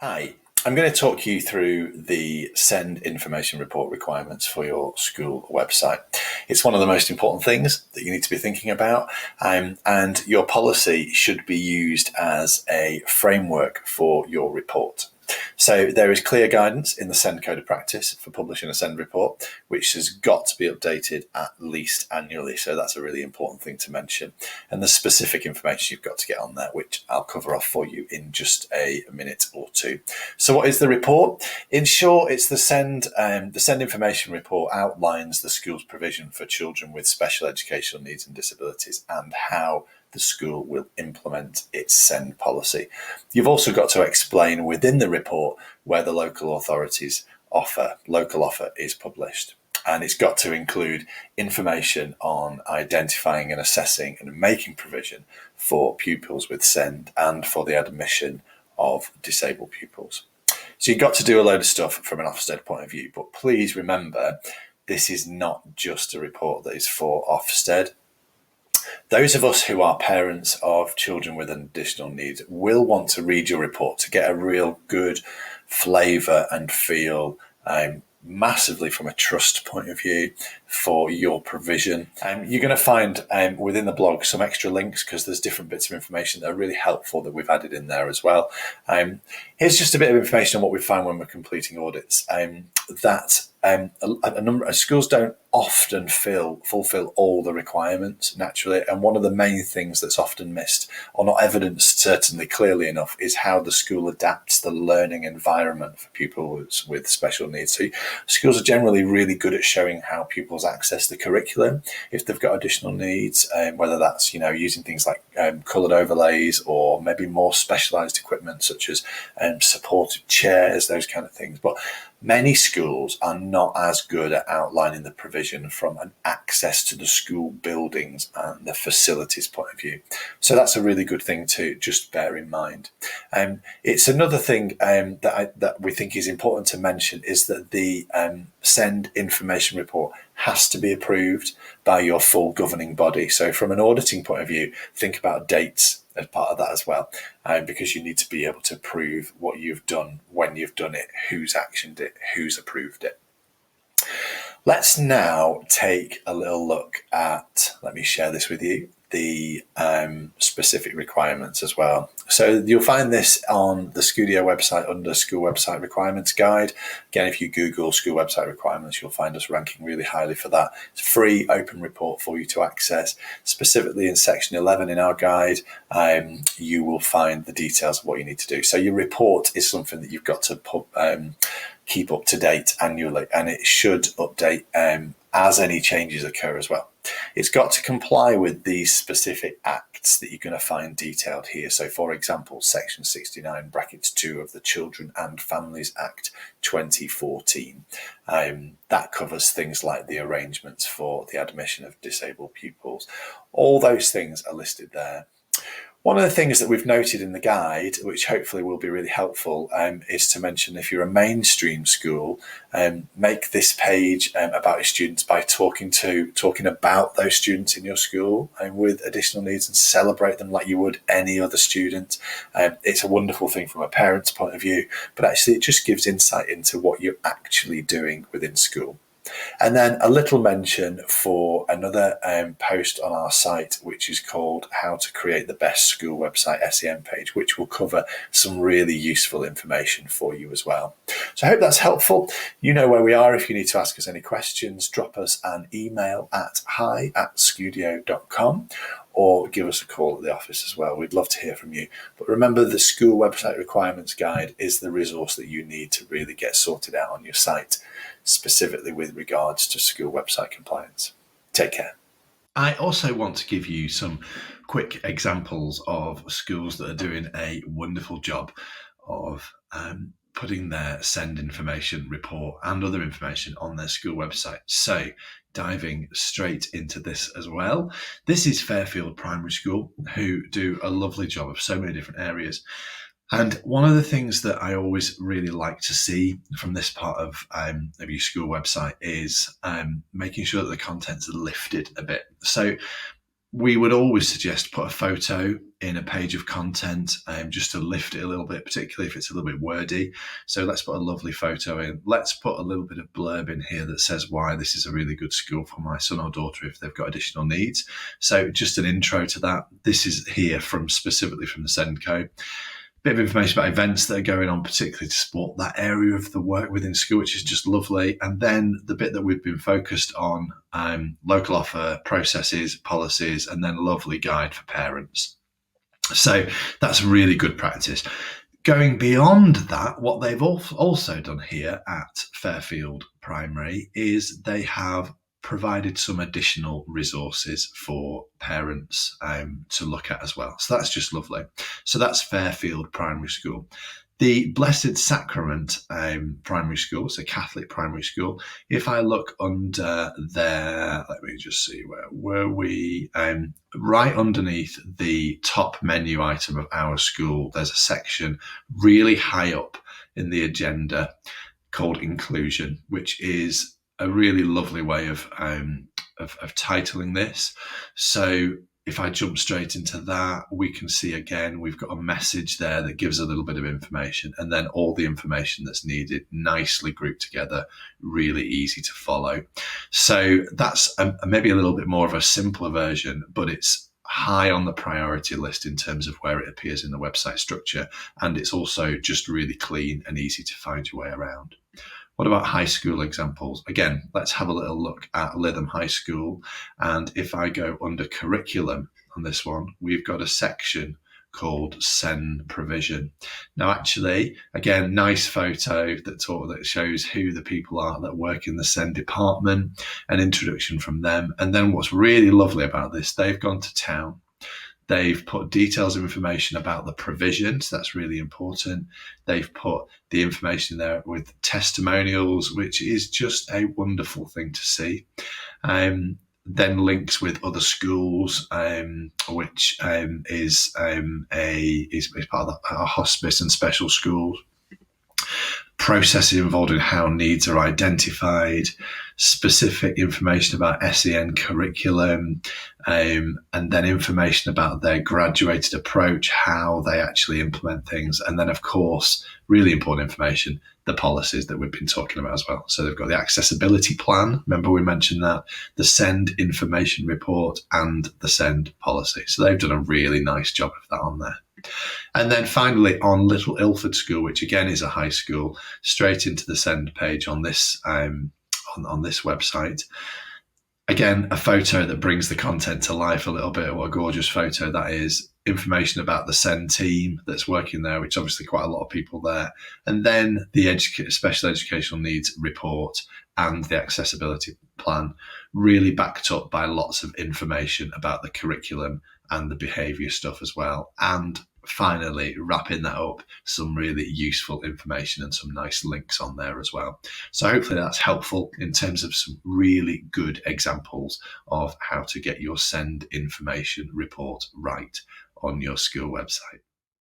Hi, I'm going to talk you through the send information report requirements for your school website. It's one of the most important things that you need to be thinking about, and your policy should be used as a framework for your report. So there is clear guidance in the Send Code of Practice for publishing a Send report, which has got to be updated at least annually. So that's a really important thing to mention. And the specific information you've got to get on there, which I'll cover off for you in just a minute or two. So what is the report? In short, it's the Send information report outlines the school's provision for children with special educational needs and disabilities and how the school will implement its send policy. You've also got to explain within the report where the local authorities local offer is published. And it's got to include information on identifying and assessing and making provision for pupils with SEND and for the admission of disabled pupils. So you've got to do a load of stuff from an Ofsted point of view, but please remember, this is not just a report that is for Ofsted. Those of us who are parents of children with additional needs will want to read your report to get a real good flavour and feel massively from a trust point of view for your provision. You're going to find within the blog some extra links because there's different bits of information that are really helpful that we've added in there as well. Here's just a bit of information on what we found when we're completing audits. That a number of schools don't often fulfill all the requirements naturally, and one of the main things that's often missed or not evidenced certainly clearly enough is how the school adapts the learning environment for pupils with special needs. So schools are generally really good at showing how pupils access the curriculum if they've got additional needs, whether that's using things like coloured overlays or maybe more specialised equipment such as supported chairs, those kind of things. But many schools are not as good at outlining the provision from an access to the school buildings and the facilities point of view. So that's a really good thing to just bear in mind. It's another thing that we think is important to mention is that the send information report has to be approved by your full governing body. So from an auditing point of view, think about dates as part of that as well, because you need to be able to prove what you've done, when you've done it, who's actioned it, who's approved it. Let's now take a little look at, let me share this with you, the specific requirements as well. So you'll find this on the Scudio website under School Website Requirements Guide. Again, if you Google School Website Requirements, you'll find us ranking really highly for that. It's a free open report for you to access. Specifically in section 11 in our guide, you will find the details of what you need to do. So your report is something that you've got to keep up to date annually, and it should update as any changes occur as well. It's got to comply with these specific acts that you're going to find detailed here. So for example, section 69 brackets 2 of the Children and Families Act 2014. That covers things like the arrangements for the admission of disabled pupils. All those things are listed there. One of the things that we've noted in the guide, which hopefully will be really helpful, is to mention if you're a mainstream school, make this page about your students by talking about those students in your school with additional needs and celebrate them like you would any other student. It's a wonderful thing from a parent's point of view, but actually it just gives insight into what you're actually doing within school. And then a little mention for another post on our site, which is called How to Create the Best School Website SEM Page, which will cover some really useful information for you as well. So I hope that's helpful. You know where we are. If you need to ask us any questions, drop us an email at hi@scudio.com or give us a call at the office as well. We'd love to hear from you. But remember, the School Website Requirements Guide is the resource that you need to really get sorted out on your site, specifically with regards to school website compliance. Take care. I also want to give you some quick examples of schools that are doing a wonderful job of putting their send information report and other information on their school website. So diving straight into this as well. This is Fairfield Primary School, who do a lovely job of so many different areas. And one of the things that I always really like to see from this part of your school website is making sure that the contents are lifted a bit. So we would always suggest put a photo in a page of content, just to lift it a little bit, particularly if it's a little bit wordy. So let's put a lovely photo in. Let's put a little bit of blurb in here that says why this is a really good school for my son or daughter if they've got additional needs. So just an intro to that. This is here specifically from the Send code. Bit of information about events that are going on, particularly to support that area of the work within school, which is just lovely. And then the bit that we've been focused on, local offer, processes, policies, and then a lovely guide for parents. So that's really good practice. Going beyond that, what they've also done here at Fairfield Primary is they have provided some additional resources for parents to look at as well. So that's just lovely. So that's Fairfield Primary School. The Blessed Sacrament Primary School, so Catholic Primary School, if I look under there, let me just see, where were we? Right underneath the top menu item of our school, there's a section really high up in the agenda called Inclusion, which is a really lovely way of titling this. So if I jump straight into that, we can see again, we've got a message there that gives a little bit of information, and then all the information that's needed nicely grouped together, really easy to follow. So that's maybe a little bit more of a simpler version, but it's high on the priority list in terms of where it appears in the website structure. And it's also just really clean and easy to find your way around. What about high school examples? Again, let's have a little look at Lytham High School. And if I go under curriculum on this one, we've got a section called Send Provision. Now, actually, again, nice photo that shows who the people are that work in the Send department, an introduction from them. And then what's really lovely about this, they've gone to town. They've put details of information about the provision, so that's really important. They've put the information there with testimonials, which is just a wonderful thing to see. Then links with other schools, which is part of our hospice and special schools. Processes involved in how needs are identified, specific information about SEN curriculum, and then information about their graduated approach, how they actually implement things. And then, of course, really important information, the policies that we've been talking about as well. So they've got the accessibility plan. Remember we mentioned that, the Send information report, and the Send policy. So they've done a really nice job of that on there. And then finally on Little Ilford School, which again is a high school, straight into the Send page on this on this website. Again, a photo that brings the content to life a little bit. What a gorgeous photo that is. Information about the Send team that's working there, which obviously quite a lot of people there. And then the special educational needs report and the accessibility plan, really backed up by lots of information about the curriculum and the behaviour stuff as well. And finally, wrapping that up, some really useful information and some nice links on there as well. So hopefully that's helpful in terms of some really good examples of how to get your Send information report right on your school website.